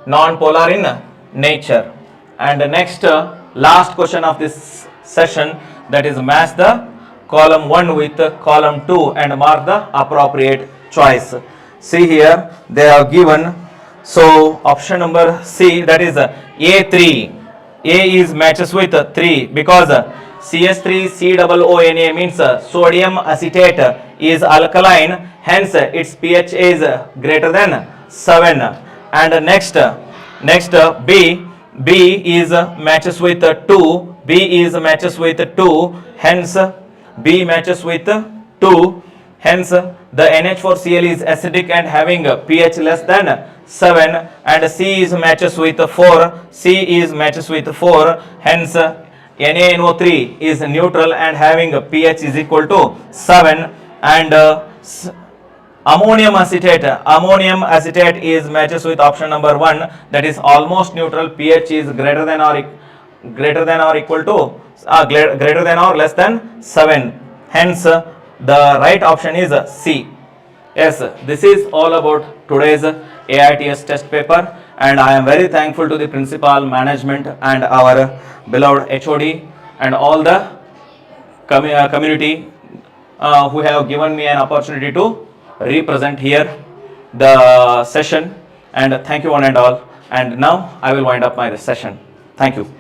[SPEAKER 1] non-polar in nature. And the next last question of this session, that is match the column 1 with column 2 and mark the appropriate choice. See here they have given. So option number C, that is A3. A is matches with 3 because CH3COONA means sodium acetate is alkaline, hence its pH is greater than 7. And next B is matches with 2. B is matches with 2, hence B matches with 2, hence the NH4Cl is acidic and having a pH less than 7, and C is matches with 4. C is matches with 4, hence NaNO3 is neutral and having a pH is equal to 7, and ammonium acetate is matches with option number 1, that is almost neutral, pH is greater than or greater than or equal to greater than or less than 7. Hence, the right option is C. Yes, this is all about today's AITS test paper, and I am very thankful to the principal, management, and our beloved HOD and all the community who have given me an opportunity to represent here the session. And thank you one and all. And now I will wind up my session. Thank you.